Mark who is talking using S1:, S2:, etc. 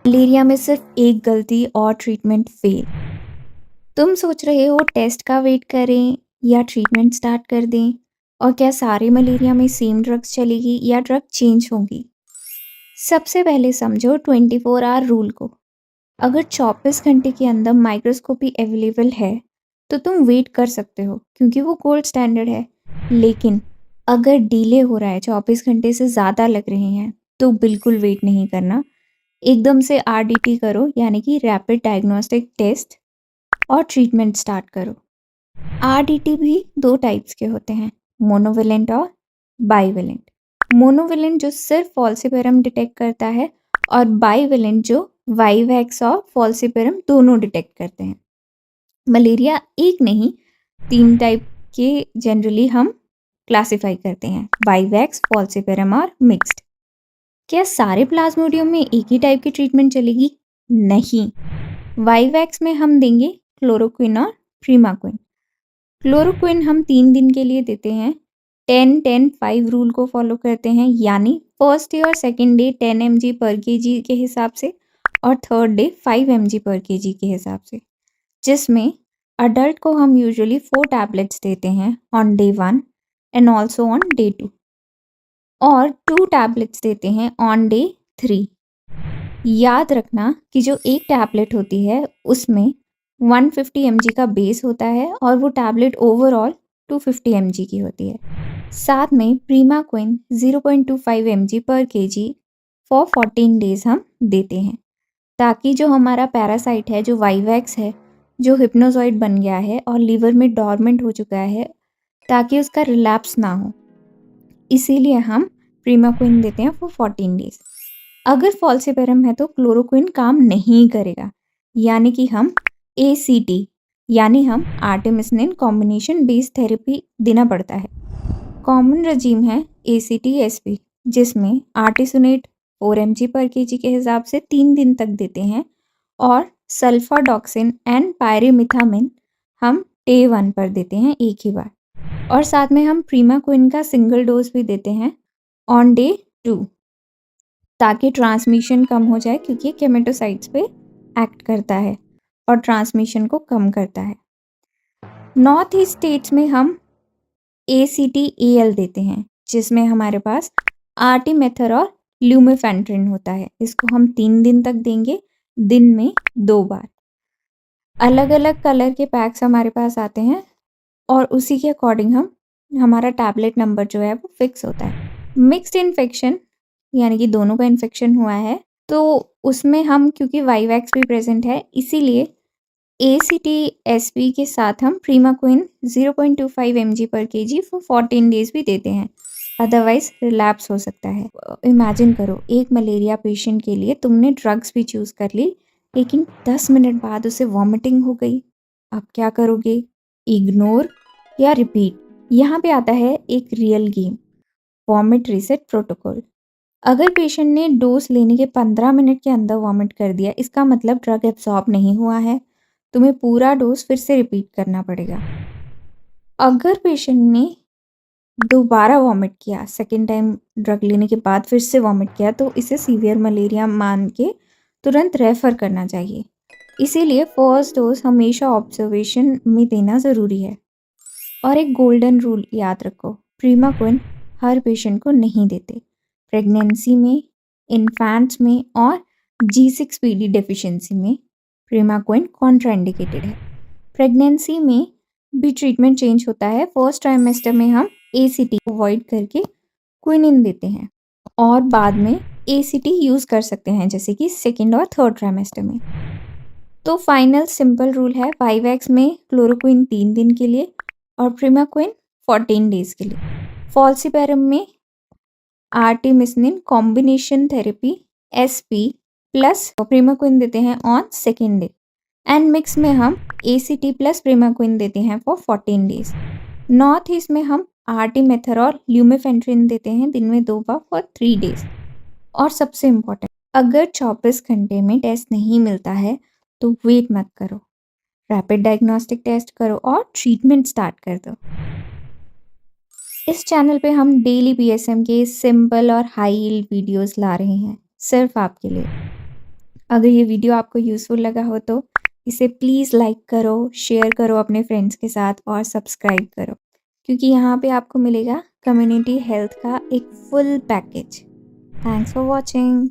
S1: Malaria में सिर्फ एक गलती और ट्रीटमेंट फेल। तुम सोच रहे हो टेस्ट का वेट करें या ट्रीटमेंट स्टार्ट कर दें? और क्या सारे मलेरिया में सेम ड्रग्स चलेगी या ड्रग चेंज होंगी? सबसे पहले समझो 24 आवर रूल को। अगर 24 घंटे के अंदर माइक्रोस्कोपी अवेलेबल है तो तुम वेट कर सकते हो क्योंकि वो गोल्ड स्टैंडर्ड है। लेकिन अगर डिले हो रहा है, 24 घंटे से ज़्यादा लग रहे हैं, तो बिल्कुल वेट नहीं करना। एकदम से RDT करो, यानी कि रैपिड डायग्नोस्टिक टेस्ट, और ट्रीटमेंट स्टार्ट करो। RDT भी दो टाइप्स के होते हैं, मोनोवेलेंट और बाईवेलेंट। मोनोवेलेंट जो सिर्फ फॉल्सिपेरम डिटेक्ट करता है, और बाईवेलेंट जो वाईवैक्स और फॉल्सिपेरम दोनों डिटेक्ट करते हैं। मलेरिया एक नहीं, 3 टाइप के जनरली हम क्लासिफाई करते हैं, वाईवैक्स, फॉल्सिपेरम और मिक्स्ड। क्या सारे प्लाज्मोडियम में एक ही टाइप की ट्रीटमेंट चलेगी? नहीं। वाईवैक्स में हम देंगे क्लोरोक्विन और प्रीमाक्विन। क्लोरोक्विन हम 3 दिन के लिए देते हैं, 10-10-5 रूल को फॉलो करते हैं, यानी फर्स्ट डे और सेकेंड डे 10 mg पर kg के हिसाब से, और थर्ड डे 5 mg पर kg के हिसाब से, जिसमें अडल्ट को हम यूजुअली 4 टैबलेट्स देते हैं on day 1 and also on day 2, और 2 टैबलेट्स देते हैं ऑन डे 3। याद रखना कि जो एक टैबलेट होती है उसमें 150 mg का बेस होता है, और वो टैबलेट ओवरऑल 250 mg की होती है। साथ में प्रीमाक्विन 0.25 mg पर kg फॉर 14 डेज हम देते हैं, ताकि जो हमारा पैरासाइट है, जो वाईवैक्स है, जो हिप्नोजॉइड बन गया है और लीवर में डॉर्मेंट हो चुका है, ताकि उसका रिलैप्स ना हो। इसीलिए हम प्रीमाक्विन देते हैं फॉर 14 डेज। अगर फॉल्सिपेरम है तो क्लोरोक्विन काम नहीं करेगा, यानी कि हम ACT यानी हम आर्टेमिसिनिन कॉम्बिनेशन बेस्ड थेरेपी देना पड़ता है। कॉमन रजीम है ACT-SP, जिसमें आर्टिसोनेट 4 mg पर kg के हिसाब से 3 दिन तक देते हैं, और सल्फाडॉक्सिन एंड पायरिमिथामिन हम डे 1 पर देते हैं एक ही बार, और साथ में हम प्रीमाक्विन का सिंगल डोज भी देते हैं ऑन डे 2, ताकि ट्रांसमिशन कम हो जाए, क्योंकि केमेटोसाइट्स पे एक्ट करता है और ट्रांसमिशन को कम करता है। नॉर्थ ईस्ट स्टेट्स में हम ACT-AL देते हैं, जिसमें हमारे पास आर्टिमेथर और ल्यूमेफेंट्रिन होता है। इसको हम 3 दिन तक देंगे, दिन में 2 बार। अलग अलग कलर के पैक्स हमारे पास आते हैं, और उसी के अकॉर्डिंग हमारा टैबलेट नंबर जो है वो फिक्स होता है। मिक्स्ड इन्फेक्शन, यानी कि दोनों का इन्फेक्शन हुआ है, तो उसमें हम, क्योंकि वाईवैक्स भी प्रेजेंट है, इसीलिए ACT-SP के साथ हम प्रीमाक्विन 0.25 mg पर kg फॉर 14 डेज भी देते हैं, अदरवाइज रिलैप्स हो सकता है। इमेजिन करो, एक मलेरिया पेशेंट के लिए तुमने ड्रग्स भी चूज़ कर ली, लेकिन 10 मिनट बाद उसे वॉमिटिंग हो गई। अब क्या करोगे? इग्नोर या रिपीट? यहाँ पे आता है एक real game, vomit reset protocol. अगर पेशेंट ने डोज लेने के 15 मिनट के अंदर वॉमिट कर दिया, इसका मतलब ड्रग एब्जॉर्ब नहीं हुआ है, तुम्हें पूरा डोज फिर से रिपीट करना पड़ेगा। अगर पेशेंट ने दोबारा वॉमिट किया, सेकेंड टाइम ड्रग लेने के बाद फिर से वॉमिट किया, तो इसे सीवियर मलेरिया मान के तुरंत रेफ़र करना चाहिए। इसीलिए फर्स्ट डोज हमेशा ऑब्जर्वेशन में देना ज़रूरी है। और एक गोल्डन रूल याद रखो, प्रीमाक्विन हर पेशेंट को नहीं देते। प्रेगनेंसी में, इन्फेंट्स में और G6PD डेफिशिएंसी में प्रीमाक्विन कॉन्ट्राइंडिकेटेड है। प्रेगनेंसी में भी ट्रीटमेंट चेंज होता है। फर्स्ट ट्राइमेस्टर में हम ACT अवॉइड करके क्विनिन देते हैं, और बाद में ACT यूज़ कर सकते हैं, जैसे कि सेकेंड और थर्ड ट्राइमेस्टर में। तो फाइनल सिंपल रूल है, वाईवैक्स में क्लोरोक्विन 3 दिन के लिए और प्रीमाक्विन 14 डेज के लिए। फॉल्सिपेरम में आर्टिमिसिनिन कॉम्बिनेशन थेरेपी SP प्लस प्रीमाक्विन देते हैं on second day, and mix में हम ACT प्लस प्रीमाक्विन देते हैं फॉर 14 डेज। नॉर्थ ईस्ट में हम आर्टिमेथर और ल्यूमेफेंट्रिन देते हैं दिन में 2 बार फॉर 3 डेज। और सबसे इम्पोर्टेंट, अगर 24 घंटे में टेस्ट नहीं मिलता है तो वेट मत करो, रैपिड डायग्नोस्टिक टेस्ट करो और ट्रीटमेंट स्टार्ट कर दो। इस चैनल पे हम डेली PSM के सिंपल और हाई यील्ड वीडियोस ला रहे हैं, सिर्फ आपके लिए। अगर ये वीडियो आपको यूज़फुल लगा हो तो इसे प्लीज़ लाइक करो, शेयर करो अपने फ्रेंड्स के साथ और सब्सक्राइब करो, क्योंकि यहाँ पे आपको मिलेगा कम्युनिटी हेल्थ का एक full package. Thanks for watching.